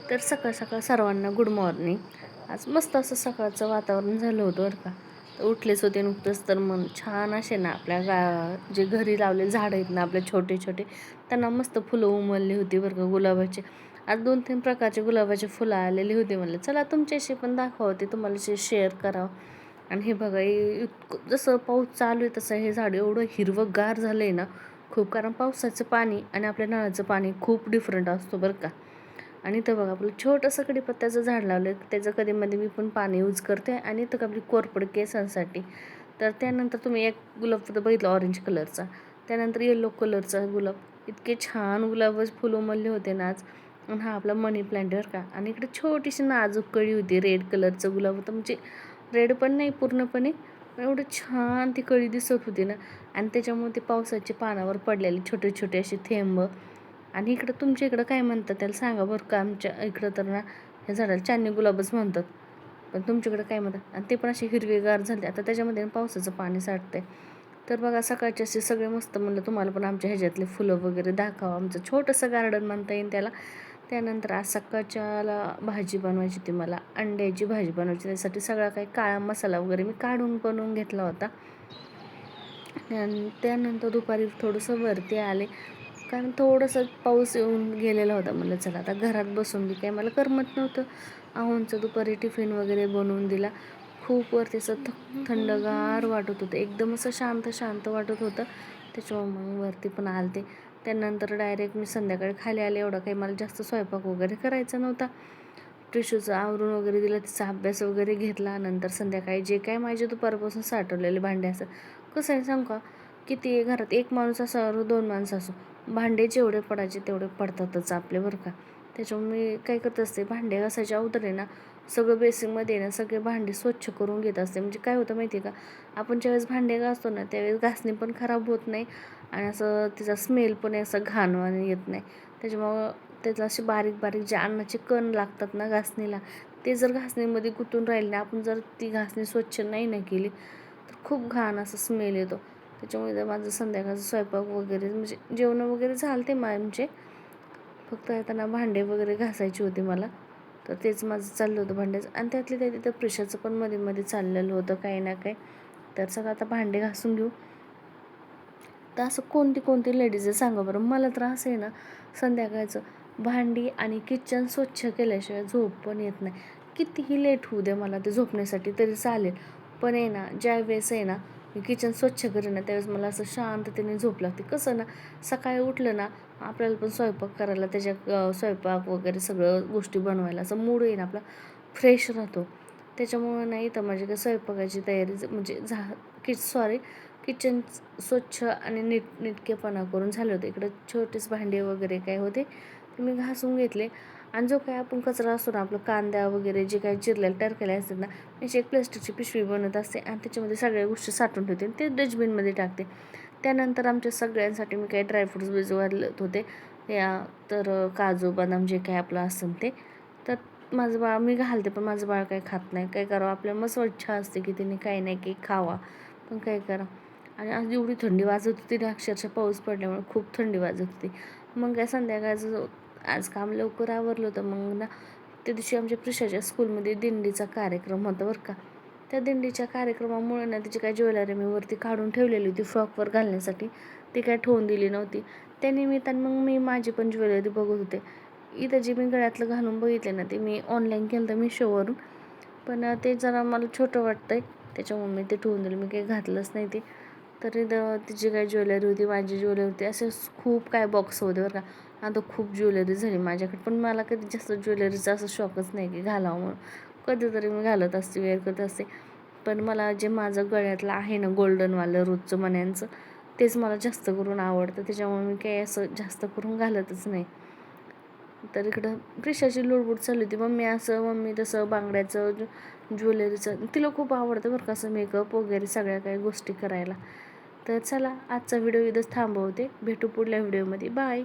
तर सकाळ सकाळ सर्वांना गुड मॉर्निंग. आज मस्त असं सकाळचं वातावरण झालं होतं बरं का. तर उठलेच होते नुकतंच, तर मग छान असे ना आपल्या जे घरी लावलेले झाडं आहेत ना आपले छोटे छोटे, त्यांना मस्त फुलं उमलली होती बरं का गुलाबाचे. आज 2-3 प्रकारचे गुलाबाचे फुलं आलेली होती. म्हणलं चला तुमच्याशी पण दाखवते, तुम्हाला शेअर करावं. आणि हे बघा, इतकं जसं पाऊस चालू आहे तसं हे झाड एवढं हिरवंगार झालं आहे ना खूप. कारण पावसाचं पाणी आणि आपल्या नळाचं पाणी खूप डिफरंट असतो बरं का. आणि इथं बघा आपलं छोटंसं कडीपत्त्याचं झाड लावलं आहे. त्याचं कधीमध्ये मी पण पाणी यूज करते. आणि इथं आपली कोरफड केसांसाठी. तर त्यानंतर तुम्ही एक गुलाब फुलं बघितलं ऑरेंज कलरचा, त्यानंतर येलो कलरचा गुलाब. इतके छान गुलाबच फुलं उमलले होते ना आज. आणि हा आपला मनी प्लांट बरं का. आणि इकडे छोटीशी नाजूक कळी होती, रेड कलरचं गुलाब होतं. म्हणजे रेड पण नाही पूर्णपणे, पण एवढं छान ती कळी दिसत होती ना. आणि त्याच्यामुळे ते पावसाचे पानावर पडलेले छोटे छोटे असे थेंब. आणि इकडं तुमच्या इकडं काय म्हणतात त्याला सांगा बरं का. आमच्या इकडं तर ना ह्या झाडाला चांदणी गुलाबच म्हणतात, पण तुमच्याकडं काय म्हणतात. आणि ते पण असे हिरवेगार झाले. आता त्याच्यामध्ये पावसाचं पाणी साठतंय. तर बघा सकाळचे असे सगळे मस्त, म्हणलं तुम्हाला पण आमच्या ह्याच्यातले फुलं वगैरे दाखवा. आमचं छोटंसं गार्डन म्हणता येईल त्याला. त्यानंतर आज सकाळच्याला भाजी बनवायची होती मला, अंड्याची भाजी बनवायची. त्यासाठी सगळा काही काळा मसाला वगैरे मी काढून बनवून घेतला होता. आणि त्यानंतर दुपारी थोडंसं वरती आले, कारण थोडंसं पाऊस येऊन गेलेला होता. म्हणलं चला आता घरात बसून बी काही मला करमत नव्हतं. आहोंचं दुपारी टिफिन वगैरे बनवून दिला. खूप वरती असं थंडगार वाटत होतं, एकदम असं शांत शांत वाटत होतं. त्याच्यामुळे मग वरती पण आलते. त्यानंतर डायरेक्ट मी संध्याकाळी खाली आले. एवढा काही मला जास्त स्वयंपाक वगैरे करायचा नव्हता. ट्रिशूचं आवरून वगैरे दिलं, तिचा अभ्यास वगैरे घेतला. नंतर संध्याकाळी जे काय माझे दुपारपासून साठवलेले भांडे असं, कसं आहे सांगू का, किती घरात एक माणूस असो 2 माणसं असो, भांडे जेवढे पडायचे तेवढे पडतातच आपले बरं का. त्याच्यामुळे मी काय करत असते, भांडे घासायच्या अगोदर आहे ना सगळं बेसिंगमध्ये ना सगळे भांडे स्वच्छ करून घेत असते. म्हणजे काय होतं माहिती आहे का, आपण ज्यावेळेस भांडे घासतो ना त्यावेळेस घासणी पण खराब होत नाही. आणि असं तिचा स्मेल पण असं घाणवाणी येत नाही. त्याच्यामुळं त्याचं असे बारीक बारीक जे अन्नाचे कण लागतात ना घासणीला, ते जर घासणीमध्ये गुंतून राहिले ना, आपण जर ती घासणी स्वच्छ नाही ना केली तर खूप घाण असं स्मेल येतो. त्याच्यामुळे माझं संध्याकाळचं स्वयंपाक वगैरे म्हणजे जेवण वगैरे झालं ते आमचे, फक्त येताना भांडे वगैरे घासायची होती मला. तर तेच माझं चाललं होतं भांड्याचं. आणि त्यातले त्या तिथं प्रेशरचं पण मध्ये मध्ये चाललेलं होतं काही ना काही. तर सगळं आता भांडे घासून घेऊ. तर असं कोणती कोणती लेडीज आहे सांगा बरं. मला तर असं आहे ना, संध्याकाळचं भांडी आणि किचन स्वच्छ केल्याशिवाय झोप पण येत नाही. कितीही लेट होऊ द्या मला ते झोपण्यासाठी तरी चालेल, पण आहे ना ज्यावेळेस आहे ना मी किचन स्वच्छ करेन ना त्यावेळेस मला असं शांततेने झोप लागते. कसं ना, सकाळी उठलं ना आपल्याला पण स्वयंपाक करायला, स्वयंपाक वगैरे सगळं गोष्टी बनवायला असं मूड येईन आपला फ्रेश राहतो. त्याच्यामुळं नाही तर माझी काय स्वयंपाकाची तयारी म्हणजे किचन स्वच्छ आणि नीटनेटकेपणा करून झाले होते. इकडं छोटेच भांडे वगैरे काय होते ते मी घासून घेतले. आणि जो काय आपण कचरा असतो ना, आपलं कांदा वगैरे जे काही चिरलेले टरकेले असतात ना, मी एक प्लास्टिकची पिशवी बनवत असते आणि त्याच्यामध्ये सगळ्या गोष्टी साठवून ठेवते आणि ते डस्टबिनमध्ये टाकते. त्यानंतर आमच्या सगळ्यांसाठी मी काही ड्रायफ्रूट्स भिजवत होते. तर काजू बदाम जे काही आपलं असेल ते. तर माझं बाळ मी घालते, पण माझं बाळ काही खात नाही. काय करावं, आपल्याला मग इच्छा असते की तिने काही नाही काही खावा, पण काय करा. आणि आज एवढी थंडी वाजत होती ना, अक्षरशः पाऊस पडल्यामुळे खूप थंडी वाजत होती. मग काय संध्याकाळचं आज काम लवकर आवरलं होतं. मग ना त्या दिवशी आमच्या प्रिशाच्या स्कूलमध्ये दिंडीचा कार्यक्रम होता बरं का. त्या दिंडीच्या कार्यक्रमामुळे ना तिची काय ज्वेलरी मी वरती काढून ठेवलेली होती फ्रॉकवर घालण्यासाठी, ती काय ठेवून दिली नव्हती. त्या निमित्तानं मग मी माझी पण ज्वेलरी बघत होते. इथं जे मी गळ्यातलं घालून बघितले ना ते मी ऑनलाईन केलं तर Meeshoवरून, पण ते जरा मला छोटं वाटतंय त्याच्यामुळे मी ते ठेवून दिलं. मी काही घातलंच नाही ते. तरी तिची काय ज्वेलरी होती, माझी ज्वेलरी होती, असे खूप काय बॉक्स होते बरं का. आता खूप ज्वेलरी झाली माझ्याकडे, पण मला कधी जास्त ज्वेलरीचा असं शॉकच नाही की घालावं म्हणून. कधीतरी मी घालत असते, वेअर करत असते. पण मला जे माझं गळ्यातलं आहे ना गोल्डनवालं रोजचं मण्यांचं, तेच मला जास्त करून आवडतं. त्याच्यामुळे मी काही असं जास्त करून घालतच नाही. तर इकडं प्रिशाची लुडबुड चालली होती, मम्मी तसं बांगड्याचं ज्वेलरीचं तिला खूप आवडतं बरं का, असं मेकअप वगैरे सगळ्या काही गोष्टी करायला. तर चला आजचा व्हिडिओ इथंच थांबवते. भेटू पुढल्या व्हिडिओमध्ये. बाय.